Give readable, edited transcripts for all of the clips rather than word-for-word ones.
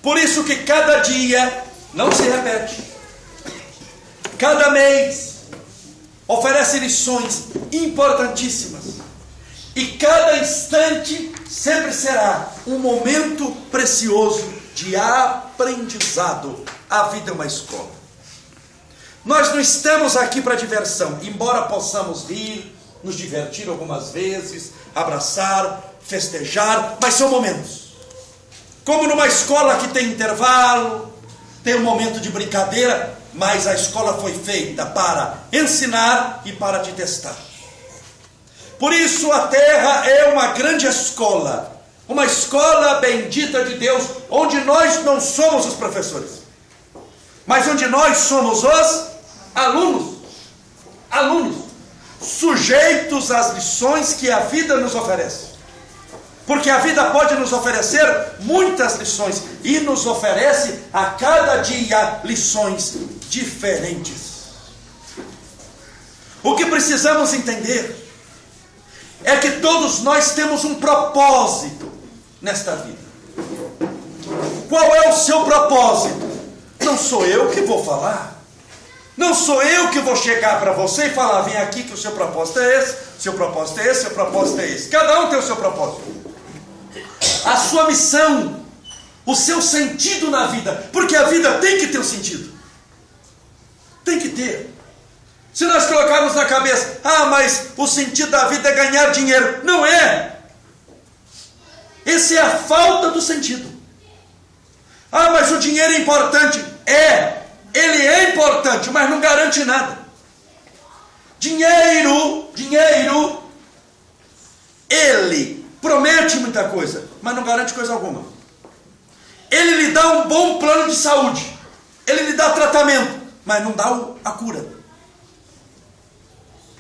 Por isso que cada dia não se repete. Cada mês oferece lições importantíssimas. E cada instante sempre será um momento precioso de aprendizado. A vida é uma escola. Nós não estamos aqui para diversão, embora possamos rir, nos divertir algumas vezes, abraçar, festejar, mas são momentos. Como numa escola que tem intervalo, tem um momento de brincadeira, mas a escola foi feita para ensinar e para te testar. Por isso a terra é uma grande escola, uma escola bendita de Deus, onde nós não somos os professores, mas onde nós somos os alunos, sujeitos às lições que a vida nos oferece. Porque a vida pode nos oferecer muitas lições, e nos oferece a cada dia lições diferentes. O que precisamos entender é que todos nós temos um propósito nesta vida. Qual é o seu propósito? Não sou eu que vou falar. Não sou eu que vou chegar para você e falar: vem aqui que o seu propósito é esse, seu propósito é esse, seu propósito é esse. Cada um tem o seu propósito. A sua missão, o seu sentido na vida, porque a vida tem que ter um sentido. Tem que ter. Se nós colocarmos na cabeça: mas o sentido da vida é ganhar dinheiro. Não é. Essa é a falta do sentido. Mas o dinheiro é importante. Ele é importante, mas não garante nada. Dinheiro, ele promete muita coisa, mas não garante coisa alguma. Ele lhe dá um bom plano de saúde, ele lhe dá tratamento, mas não dá a cura.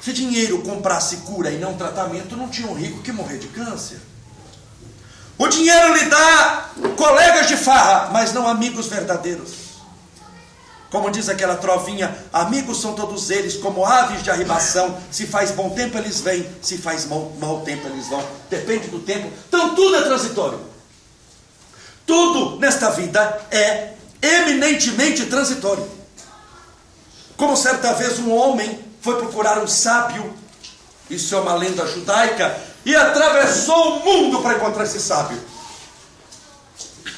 Se dinheiro comprasse cura e não tratamento, não tinha um rico que morrer de câncer. O dinheiro lhe dá colegas de farra, mas não amigos verdadeiros. Como diz aquela trovinha: amigos são todos eles como aves de arribação, se faz bom tempo eles vêm, se faz mau tempo eles vão, depende do tempo. Então tudo é transitório. Tudo nesta vida é eminentemente transitório. Como certa vez um homem foi procurar um sábio, isso é uma lenda judaica, e atravessou o mundo para encontrar esse sábio.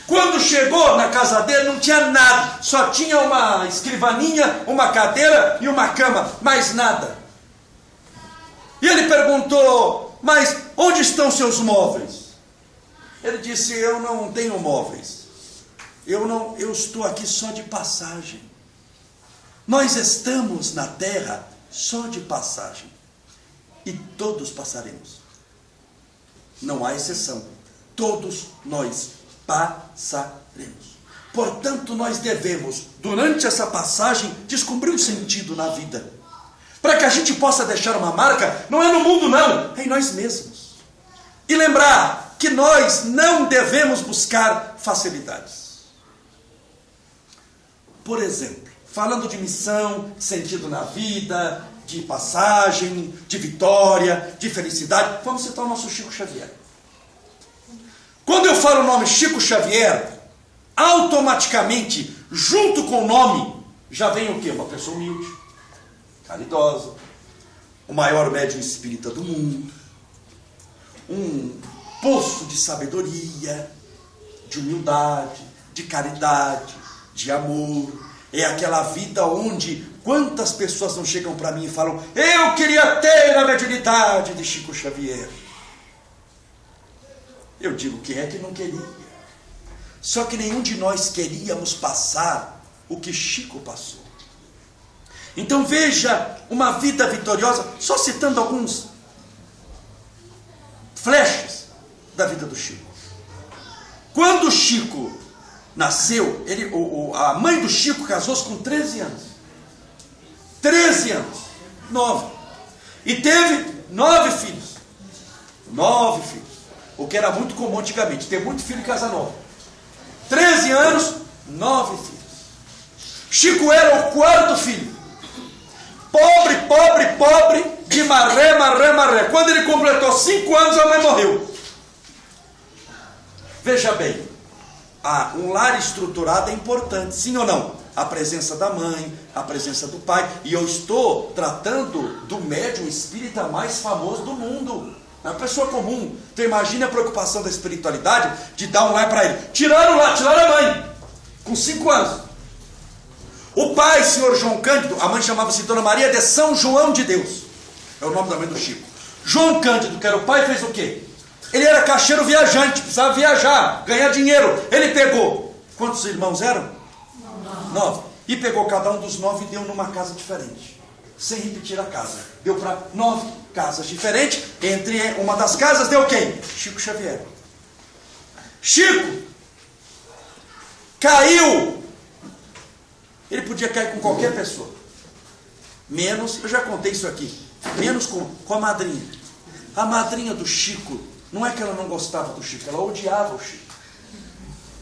Quando chegou na casa dele, não tinha nada, só tinha uma escrivaninha, uma cadeira e uma cama, mais nada. E ele perguntou: mas onde estão seus móveis? Ele disse: eu não tenho móveis, eu estou aqui só de passagem. Nós estamos na terra só de passagem, e todos passaremos, não há exceção, todos nós passaremos. Portanto, nós devemos, durante essa passagem, descobrir um sentido na vida, para que a gente possa deixar uma marca. Não é no mundo, não, é em nós mesmos. E lembrar que nós não devemos buscar facilidades. Por exemplo, falando de missão, sentido na vida, de passagem, de vitória, de felicidade, vamos citar o nosso Chico Xavier. Quando eu falo o nome Chico Xavier, automaticamente, junto com o nome, já vem o quê? Uma pessoa humilde, caridosa, o maior médium espírita do mundo, um poço de sabedoria, de humildade, de caridade, de amor. É aquela vida onde quantas pessoas não chegam para mim e falam: eu queria ter a mediunidade de Chico Xavier. Eu digo: quem é que não queria? Só que nenhum de nós queríamos passar o que Chico passou. Então veja uma vida vitoriosa, só citando alguns flashes da vida do Chico. Quando o Chico nasceu, a mãe do Chico casou-se com 13 anos. 13 anos, 9. E teve 9 filhos. 9 filhos. O que era muito comum antigamente, ter muito filho em casa nova. 13 anos, 9 filhos. Chico era o 4º filho. Pobre, de marré. Quando ele completou 5 anos, a mãe morreu. Veja bem, um lar estruturado é importante, sim ou não? A presença da mãe, a presença do pai. E eu estou tratando do médium espírita mais famoso do mundo. É uma pessoa comum. Então imagine a preocupação da espiritualidade de dar um lar para ele. Tiraram a mãe, com 5 anos. O pai, senhor João Cândido, a mãe chamava-se Dona Maria de São João de Deus. É o nome da mãe do Chico. João Cândido, que era o pai, fez o quê? Ele era caixeiro viajante, precisava viajar, ganhar dinheiro. Ele pegou, quantos irmãos eram? 9. E pegou cada um dos 9 e deu numa casa diferente, sem repetir a casa. Deu para 9 casas diferentes. Entre uma das casas deu quem? Chico Xavier. Chico caiu. Ele podia cair com qualquer pessoa, menos, eu já contei isso aqui, menos com a madrinha. A madrinha do Chico, não é que ela não gostava do Chico, ela odiava o Chico.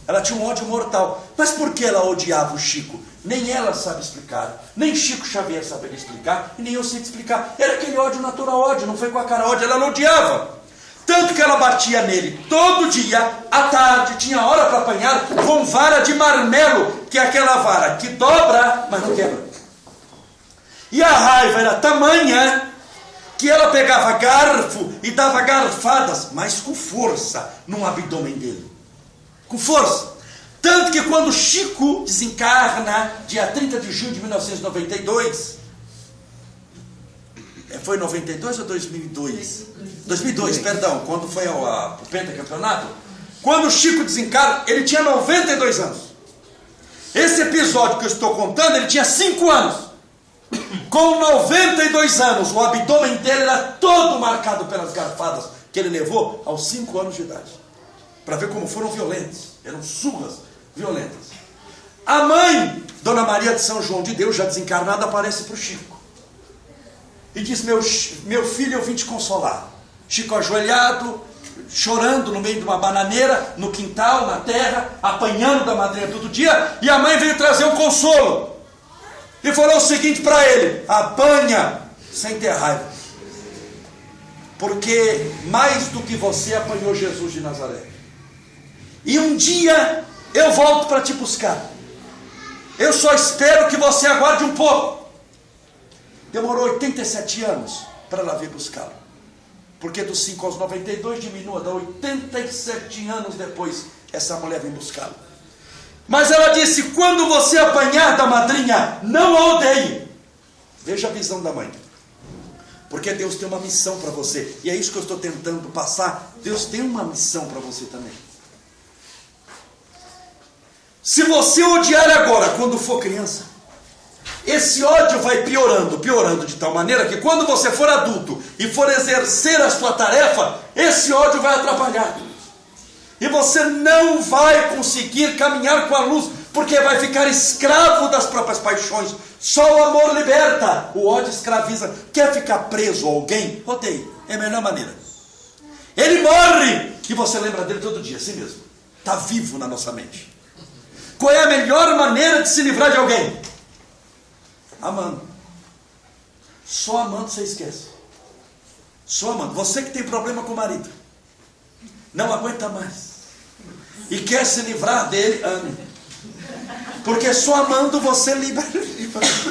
Ela tinha um ódio mortal. Mas por que ela odiava o Chico? Nem ela sabe explicar, nem Chico Xavier saberia explicar, e nem eu sei explicar. Era aquele ódio natural, ódio, não foi com a cara ódio, ela não odiava. Tanto que ela batia nele todo dia, à tarde, tinha hora para apanhar, com vara de marmelo, que é aquela vara que dobra, mas não quebra. E a raiva era tamanha, que ela pegava garfo e dava garfadas, mas com força, no abdômen dele. Com força. Tanto que quando Chico desencarna, dia 30 de junho de 1992, foi 92 ou 2002? 2002, perdão, quando foi o pentacampeonato. Quando o Chico desencarna, ele tinha 92 anos. Esse episódio que eu estou contando, ele tinha 5 anos. Com 92 anos, o abdômen dele era todo marcado pelas garfadas que ele levou aos 5 anos de idade. Para ver como foram violentos. Eram surras violentas. A mãe, Dona Maria de São João de Deus, já desencarnada, aparece para o Chico. E diz, meu filho, eu vim te consolar. Chico ajoelhado, chorando no meio de uma bananeira, no quintal, na terra, apanhando da madrinha todo dia, e a mãe veio trazer um consolo. E falou o seguinte para ele: apanha sem ter raiva, porque mais do que você apanhou Jesus de Nazaré. E um dia eu volto para te buscar. Eu só espero que você aguarde um pouco. Demorou 87 anos para ela vir buscá-lo. Porque dos 5 aos 92 diminua, dá 87 anos depois, essa mulher vem buscá-lo. Mas ela disse: quando você apanhar da madrinha, não a odeie. Veja a visão da mãe. Porque Deus tem uma missão para você. E é isso que eu estou tentando passar. Deus tem uma missão para você também. Se você odiar agora, quando for criança, esse ódio vai piorando, piorando de tal maneira que quando você for adulto e for exercer a sua tarefa, esse ódio vai atrapalhar. E você não vai conseguir caminhar com a luz, porque vai ficar escravo das próprias paixões. Só o amor liberta, o ódio escraviza. Quer ficar preso a alguém? Odeie, é a melhor maneira. Ele morre e você lembra dele todo dia, assim mesmo. Está vivo na nossa mente. Qual é a melhor maneira de se livrar de alguém? Amando. Só amando você esquece. Só amando. Você que tem problema com o marido, não aguenta mais e quer se livrar dele, ame. Porque só amando você libera.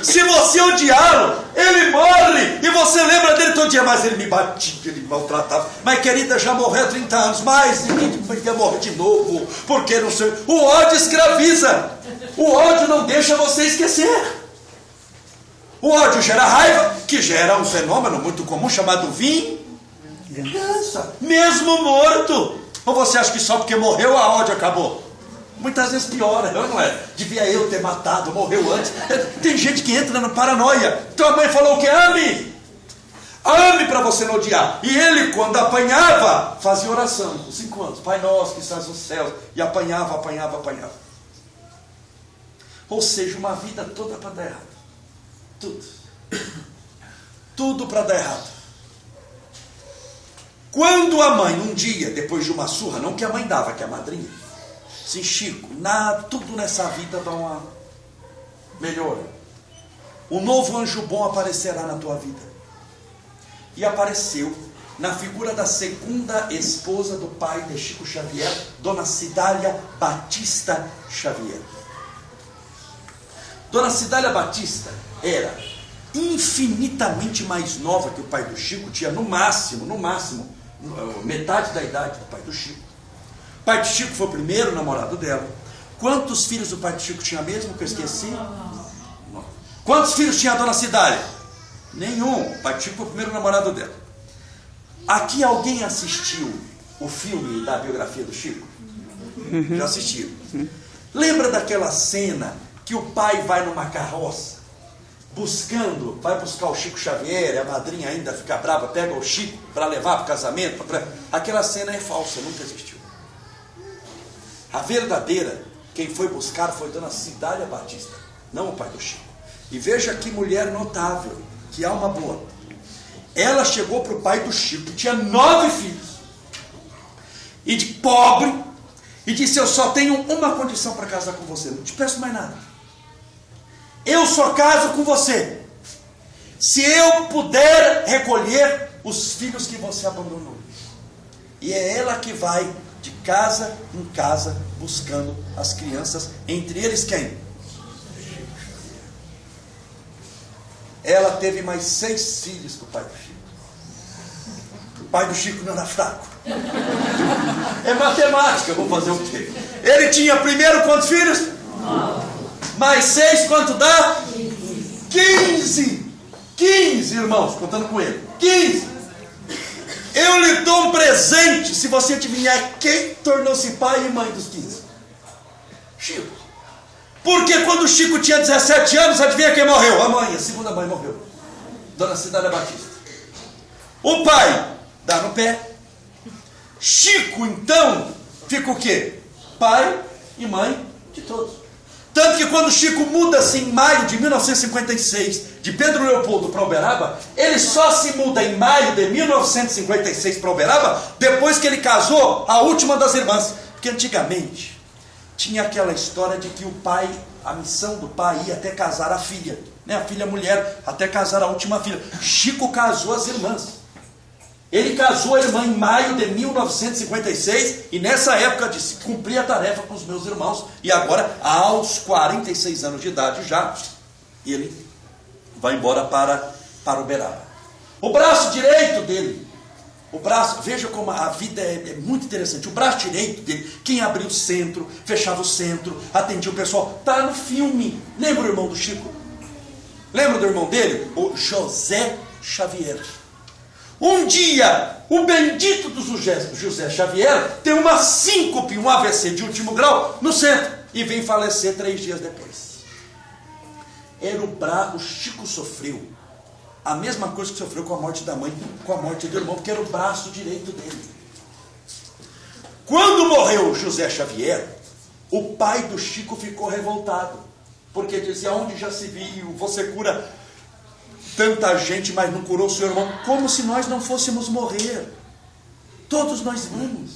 Se você odiá-lo, ele morre e você lembra dele todo dia. Mas ele me batia, ele me maltratava. Mas querida, já morreu há 30 anos. Mas ele vai morrer de novo. Porque não sei. O ódio escraviza. O ódio não deixa você esquecer. O ódio gera raiva, que gera um fenômeno muito comum chamado vingança. Mesmo morto. Ou você acha que só porque morreu a ódio acabou? Muitas vezes piora, não é? Devia eu ter matado, morreu antes. Tem gente que entra na paranoia. Então a mãe falou o quê? Ame! Ame para você não odiar. E ele, quando apanhava, fazia oração, com 5 anos. Pai nosso que estás nos céus. E apanhava. Ou seja, uma vida toda para dar errado. Tudo para dar errado. Quando a mãe, um dia, depois de uma surra, não que a mãe dava, que a madrinha, sim, Chico, tudo nessa vida dá uma melhora. Um novo anjo bom aparecerá na tua vida. E apareceu. na figura da segunda esposa do pai de Chico Xavier, Dona Cidália Batista Xavier. Dona Cidália Batista era infinitamente mais nova que o pai do Chico, tinha no máximo, metade da idade do pai do Chico. O pai do Chico foi o primeiro namorado dela. Quantos filhos o pai do Chico tinha mesmo, que eu esqueci? Quantos filhos tinha a Dona Cidália? Nenhum. O pai do Chico foi o primeiro namorado dela. Aqui alguém assistiu o filme da biografia do Chico? Já assistiram? Lembra daquela cena que o pai vai numa carroça vai buscar o Chico Xavier, a madrinha ainda fica brava, pega o Chico para levar para o casamento? Aquela cena é falsa, nunca existiu. A verdadeira, quem foi buscar foi Dona Cidália Batista, não o pai do Chico. E veja que mulher notável, que alma boa. Ela chegou para o pai do Chico, que tinha 9 filhos, e de pobre, e disse: eu só tenho uma condição para casar com você, não te peço mais nada. Eu só caso com você se eu puder recolher os filhos que você abandonou. E é ela que vai de casa em casa buscando as crianças, entre eles quem? Ela teve mais 6 filhos com o pai do Chico. O pai do Chico não era fraco. É matemática, vou fazer o quê? Ele tinha primeiro quantos filhos? 9. Mais 6, quanto dá? 15. 15, irmãos, contando com ele. 15. Eu lhe dou um presente se você adivinhar quem tornou-se pai e mãe dos 15. Chico. Porque quando o Chico tinha 17 anos, adivinha quem morreu? A mãe, a segunda mãe morreu. Dona Cidália Batista. O pai dá no pé. Chico, então, fica o quê? Pai e mãe de todos. Tanto que quando Chico muda-se em maio de 1956, de Pedro Leopoldo para Uberaba, ele só se muda em maio de 1956 para Uberaba, depois que ele casou a última das irmãs. Porque antigamente tinha aquela história de que o pai, a missão do pai ia até casar a filha, né? A filha mulher, até casar a última filha. Chico casou as irmãs. Ele casou a irmã em maio de 1956 e nessa época disse: cumpri a tarefa com os meus irmãos. E agora, aos 46 anos de idade já, ele vai embora para Uberaba. O braço direito dele, veja como a vida é muito interessante. O braço direito dele, quem abriu o centro, fechava o centro, atendia o pessoal, está no filme. Lembra o irmão do Chico? Lembra do irmão dele? O José Xavier. Um dia, o bendito do José Xavier tem uma síncope, um AVC de último grau no centro e vem falecer 3 dias depois. O Chico sofreu a mesma coisa que sofreu com a morte da mãe, com a morte do irmão, porque era o braço direito dele. Quando morreu o José Xavier, o pai do Chico ficou revoltado, porque dizia: onde já se viu, você cura tanta gente, mas não curou o seu irmão, como se nós não fôssemos morrer. Todos nós vamos.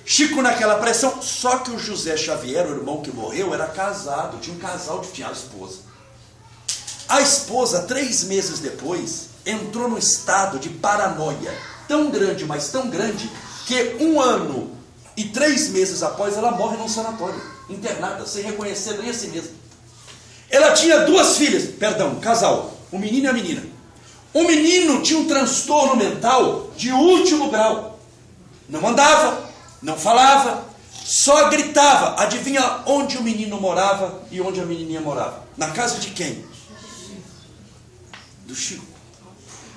Chico naquela pressão, só que o José Xavier, o irmão que morreu, era casado, tinha um casal, tinha a esposa. A esposa, 3 meses depois, entrou no estado de paranoia, tão grande, mas tão grande, que 1 ano e 3 meses após, ela morre num sanatório, internada, sem reconhecer nem a si mesma. Ela tinha 2 filhas, casal, um menino e a menina. O menino tinha um transtorno mental de último grau. Não andava, não falava, só gritava. Adivinha onde o menino morava e onde a menininha morava? Na casa de quem? Do Chico.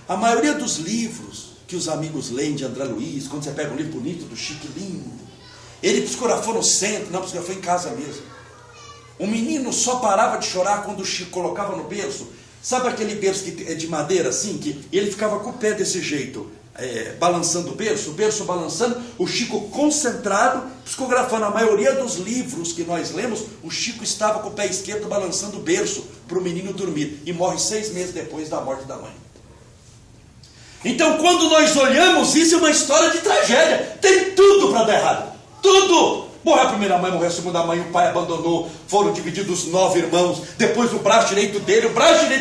A maioria dos livros que os amigos leem de André Luiz, quando você pega um livro bonito do Chico, lindo, ele psicografou no centro, não, psicografou em casa mesmo. O menino só parava de chorar quando o Chico colocava no berço. Sabe aquele berço que é de madeira assim? Que ele ficava com o pé desse jeito, balançando o berço balançando, o Chico concentrado, psicografando. A maioria dos livros que nós lemos, o Chico estava com o pé esquerdo balançando o berço para o menino dormir. E morre 6 meses depois da morte da mãe. Então, quando nós olhamos, isso é uma história de tragédia. Tem tudo para dar errado. Tudo! Morreu a primeira mãe, morreu a segunda mãe, o pai abandonou, foram divididos 9 irmãos, depois o braço direito dele,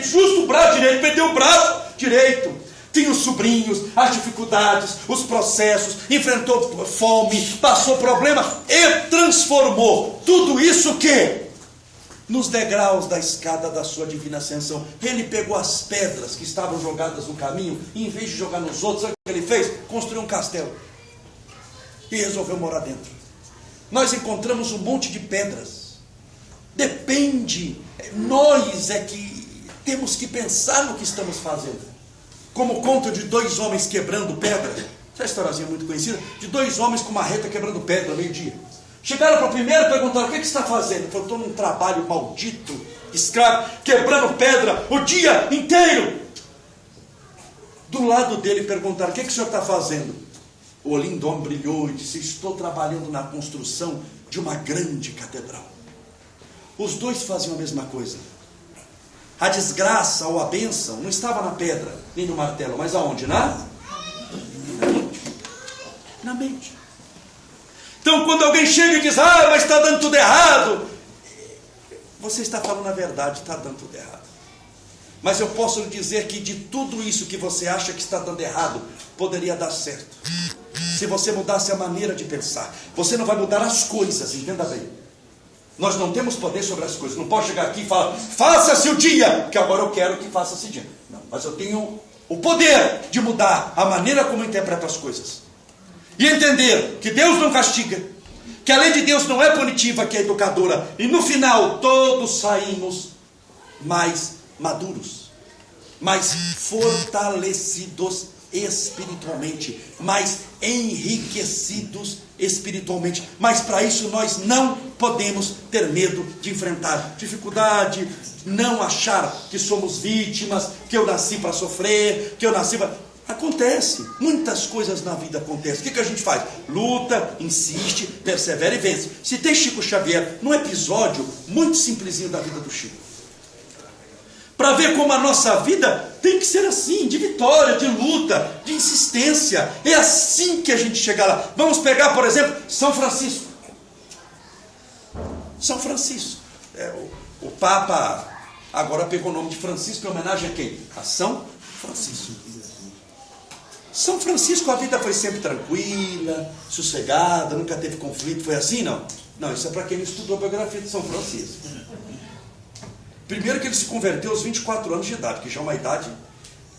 justo o braço direito, perdeu o braço direito. tinha os sobrinhos, as dificuldades, os processos, enfrentou fome, passou problema e transformou tudo isso o quê? Nos degraus da escada da sua divina ascensão. Ele pegou as pedras que estavam jogadas no caminho e, em vez de jogar nos outros, sabe o que ele fez? Construiu um castelo e resolveu morar dentro. Nós encontramos um monte de pedras. Depende, nós é que temos que pensar no que estamos fazendo. Como o conto de 2 homens quebrando pedra. Essa historiazinha muito conhecida, de 2 homens com marreta quebrando pedra ao meio-dia. Chegaram para o primeiro e perguntaram: o que você está fazendo? Ele falou: estou num trabalho maldito, escravo, quebrando pedra o dia inteiro. Do lado dele perguntaram: o que o senhor está fazendo? O olhinho do homem brilhou e disse: estou trabalhando na construção de uma grande catedral. Os 2 faziam a mesma coisa. A desgraça ou a bênção não estava na pedra, nem no martelo, mas aonde? Na mente. Na mente. Então, quando alguém chega e diz: mas está dando tudo errado, você está falando a verdade, está dando tudo errado. Mas eu posso lhe dizer que de tudo isso que você acha que está dando errado, poderia dar certo. Se você mudasse a maneira de pensar. Você não vai mudar as coisas, entenda bem. Nós não temos poder sobre as coisas. Não posso chegar aqui e falar: faça-se o dia, que agora eu quero que faça-se dia. Não, mas eu tenho o poder de mudar a maneira como eu interpreto as coisas. E entender que Deus não castiga, que a lei de Deus não é punitiva, que é educadora. E no final todos saímos mais maduros, mais fortalecidos espiritualmente, mais enriquecidos espiritualmente. Mas para isso nós não podemos ter medo de enfrentar dificuldade, não achar que somos vítimas, que eu nasci para sofrer, que eu nasci para... Acontece, muitas coisas na vida acontecem. O que a gente faz? Luta, insiste, persevera e vence. Se tem Chico Xavier num episódio muito simplesinho da vida do Chico, para ver como a nossa vida tem que ser assim, de vitória, de luta, de insistência. É assim que a gente chega lá. Vamos pegar, por exemplo, São Francisco. São Francisco. O Papa agora pegou o nome de Francisco em homenagem a quem? A São Francisco. São Francisco, a vida foi sempre tranquila, sossegada, nunca teve conflito. Foi assim, não? Não, isso é para quem não estudou a biografia de São Francisco. Primeiro que ele se converteu aos 24 anos de idade, que já é uma idade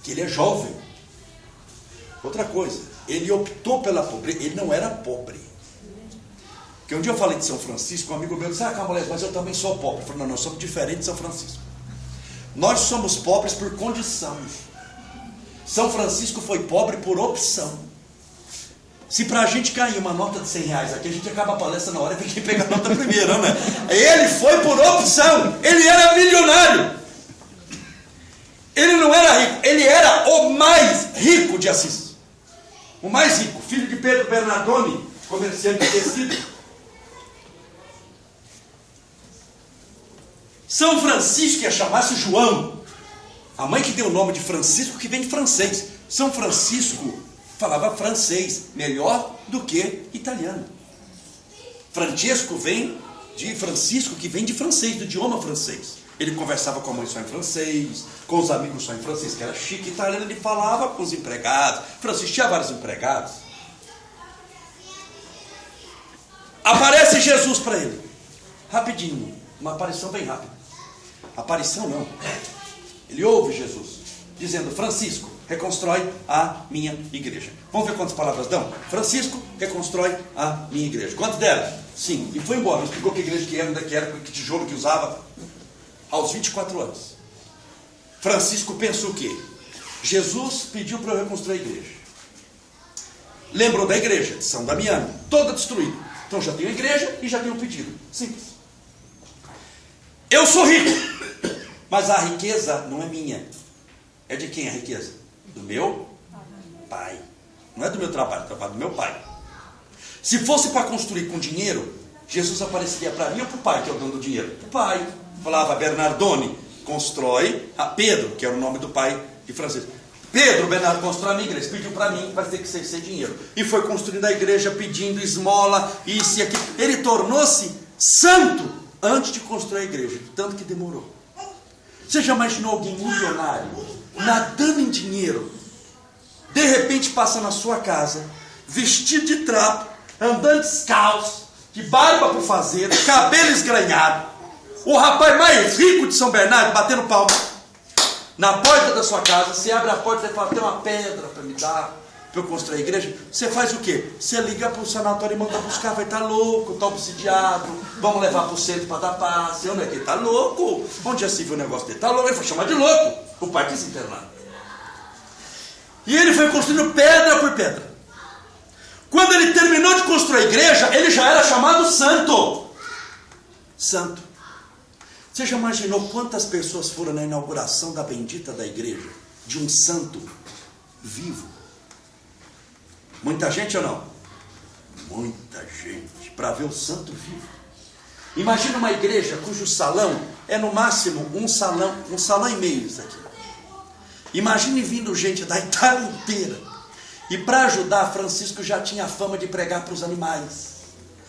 que ele é jovem. Outra coisa, ele optou pela pobreza, ele não era pobre. Porque um dia eu falei de São Francisco, um amigo meu disse: Camolés, mas eu também sou pobre. Eu falei: não, nós somos diferentes de São Francisco. Nós somos pobres por condição. São Francisco foi pobre por opção. Se para a gente cair uma nota de 100 reais aqui, a gente acaba a palestra na hora e tem que pegar a nota primeiro, né? Ele foi por opção. Ele era milionário. Ele não era rico, ele era o mais rico de Assis. O mais rico, filho de Pedro Bernardoni, comerciante de tecido. São Francisco ia chamar-se João. A mãe que deu o nome de Francisco, que vem de francês. São Francisco falava francês melhor do que italiano. Francesco vem de Francisco, que vem de francês, do idioma francês. Ele conversava com a mãe só em francês, com os amigos só em francês, que era chique. Italiano, ele falava com os empregados. Francisco tinha vários empregados. Aparece Jesus para ele, rapidinho, uma aparição bem rápida. Aparição não, ele ouve Jesus dizendo: Francisco, reconstrói a minha igreja. Vamos ver quantas palavras dão? Francisco, reconstrói a minha igreja. Quantas deram? 5. E foi embora. Não explicou que igreja que era, onde que era, que tijolo que usava. Aos 24 anos. Francisco pensou o quê? Jesus pediu para eu reconstruir a igreja. Lembrou da igreja de São Damiano, toda destruída. Então já tenho a igreja e já tenho o pedido. Simples. Eu sou rico, mas a riqueza não é minha. É de quem a riqueza? Do meu pai. Não é do meu trabalho, é do trabalho do meu pai. Se fosse para construir com dinheiro, Jesus apareceria para mim ou para o pai, que é o dono do dinheiro? Para o pai. Falava: Bernardoni, constrói. A Pedro, que era o nome do pai de Francisco. Pedro, Bernardo, constrói a minha igreja. Pediu para mim, vai ter que ser dinheiro. E foi construindo a igreja, pedindo esmola, isso e aquilo. Ele tornou-se santo antes de construir a igreja, tanto que demorou. Você já imaginou alguém milionário, nadando em dinheiro, de repente passa na sua casa, vestido de trapo, andando descalço, de barba por fazer, cabelo esgranhado, o rapaz mais rico de São Bernardo, batendo palma na porta da sua casa, você abre a porta e fala, tem uma pedra para me dar, para eu construir a igreja. Você faz o quê? Você liga para o sanatório e manda buscar, vai estar louco, está obsidiado, vamos levar para o centro para dar passe. Onde é que ele está louco? Onde já se viu o negócio dele? Está louco, ele foi chamar de louco, o pai quis internar. E ele foi construindo pedra por pedra. Quando ele terminou de construir a igreja, ele já era chamado santo. Santo. Você já imaginou quantas pessoas foram na inauguração da bendita da igreja? De um santo vivo? Muita gente ou não? Muita gente, para ver o santo vivo. Imagina uma igreja cujo salão é no máximo um salão e meio isso aqui. Imagine vindo gente da Itália inteira. E para ajudar, Francisco já tinha a fama de pregar para os animais.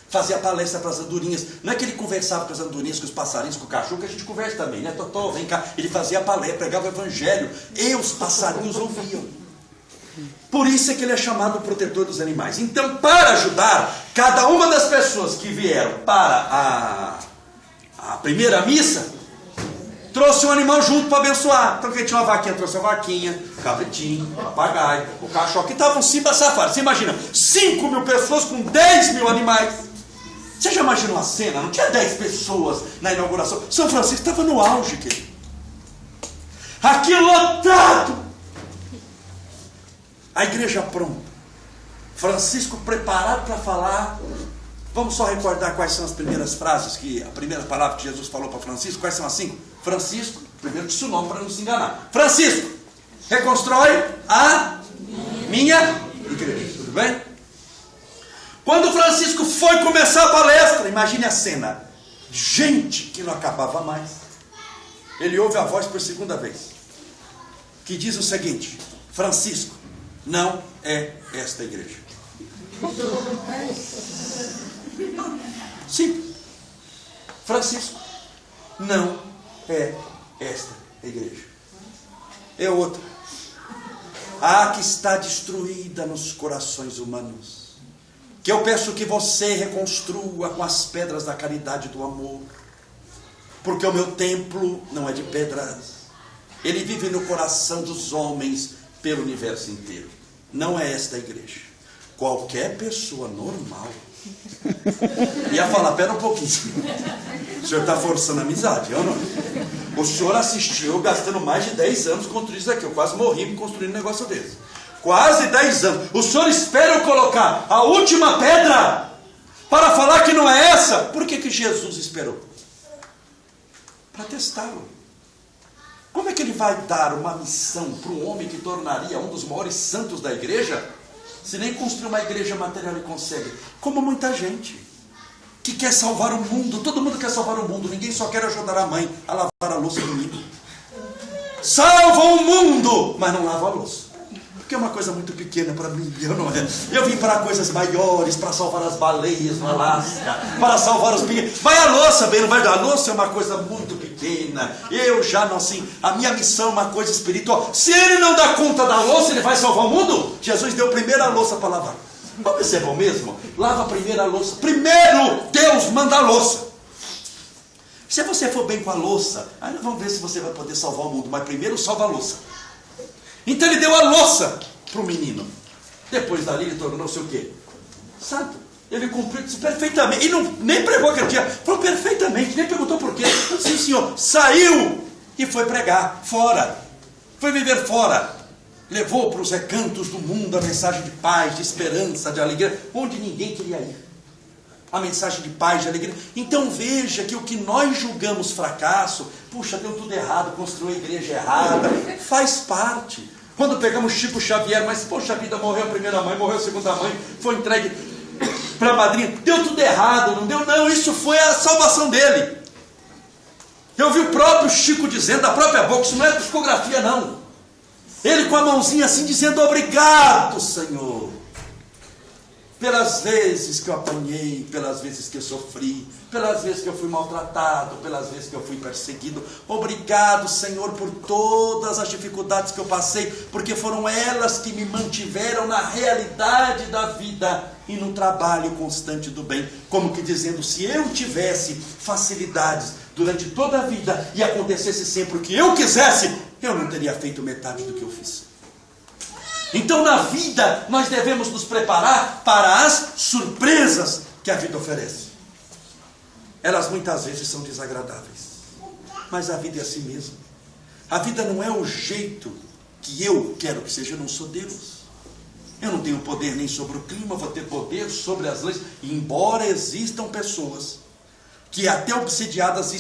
Fazia palestra para as andorinhas. Não é que ele conversava com as andorinhas, com os passarinhos, com o cachorro, que a gente conversa também, né? Totó, vem cá. Ele fazia palestra, pregava o evangelho. E os passarinhos ouviam. Por isso é que ele é chamado protetor dos animais. Então, para ajudar, cada uma das pessoas que vieram para a primeira missa, trouxe um animal junto para abençoar. Então quem tinha uma vaquinha, trouxe uma vaquinha, cabritinho, papagaio, o cachorro, que estavam Simba safari. Você imagina, 5 mil pessoas com 10 mil animais. Você já imaginou a cena? Não tinha 10 pessoas na inauguração. São Francisco estava no auge, querido. Aquilo lotado. A igreja pronta. Francisco preparado para falar. Vamos só recordar quais são as primeiras frases, a primeira palavra que Jesus falou para Francisco. Quais são as 5? Francisco, primeiro disse o nome para não se enganar. Francisco, reconstrói a minha igreja. Tudo bem? Quando Francisco foi começar a palestra, imagine a cena. Gente que não acabava mais. Ele ouve a voz por segunda vez, que diz o seguinte: Francisco, não é esta igreja. Sim, Francisco, não é esta igreja. É outra. A que está destruída nos corações humanos, que eu peço que você reconstrua com as pedras da caridade e do amor, porque o meu templo não é de pedras, ele vive no coração dos homens pelo universo inteiro. Não é esta igreja. Qualquer pessoa normal ia falar, pera um pouquinho, o senhor está forçando a amizade, eu não. O senhor assistiu gastando mais de 10 anos construindo isso aqui. Eu quase morri construindo um negócio desse. Quase 10 anos. O senhor espera eu colocar a última pedra para falar que não é essa? Por que Jesus esperou? Para testá-lo. Como é que ele vai dar uma missão para um homem que tornaria um dos maiores santos da igreja, se nem construir uma igreja material ele consegue? Como muita gente que quer salvar o mundo. Todo mundo quer salvar o mundo. Ninguém só quer ajudar a mãe a lavar a louça do menino. Salvam o mundo, mas não lavam a louça. Porque é uma coisa muito pequena para mim, eu vim para coisas maiores, para salvar as baleias no Alasca, para salvar os pinguins. Vai a louça, bem, não vai dar. A louça é uma coisa muito pequena. Eu já não, assim, a minha missão é uma coisa espiritual. Se ele não dá conta da louça, ele vai salvar o mundo? Jesus deu primeiro a louça para lavar. Vamos ver se é bom mesmo? Lava primeiro a louça. Primeiro Deus manda a louça. Se você for bem com a louça, aí nós vamos ver se você vai poder salvar o mundo. Mas primeiro salva a louça. Então ele deu a louça para o menino. Depois dali ele tornou-se o quê? Santo. Ele cumpriu isso perfeitamente. E não, nem pregou aquele dia. Falou perfeitamente, nem perguntou por quê. Sim, senhor. Saiu e foi pregar fora. Foi viver fora. Levou para os recantos do mundo a mensagem de paz, de esperança, de alegria, onde ninguém queria ir. A mensagem de paz, de alegria. Então veja que o que nós julgamos fracasso, puxa, deu tudo errado, construiu a igreja errada, faz parte. Quando pegamos Chico Xavier, mas poxa vida, morreu a primeira mãe, morreu a segunda mãe, foi entregue para a madrinha, deu tudo errado, não deu? Não, isso foi a salvação dele. Eu vi o próprio Chico dizendo, da própria boca, isso não é psicografia não. Ele com a mãozinha assim dizendo, obrigado, Senhor. pelas vezes que eu apanhei, pelas vezes que eu sofri, pelas vezes que eu fui maltratado, pelas vezes que eu fui perseguido. Obrigado, Senhor, por todas as dificuldades que eu passei, porque foram elas que me mantiveram na realidade da vida e no trabalho constante do bem. Como que dizendo, se eu tivesse facilidades durante toda a vida e acontecesse sempre o que eu quisesse, eu não teria feito metade do que eu fiz. Então na vida nós devemos nos preparar para as surpresas que a vida oferece. Elas muitas vezes são desagradáveis, mas a vida é assim mesmo. A vida não é o jeito que eu quero que seja. Eu não sou Deus. Eu não tenho poder nem sobre o clima, vou ter poder sobre as leis. Embora existam pessoas que até obsidiadas e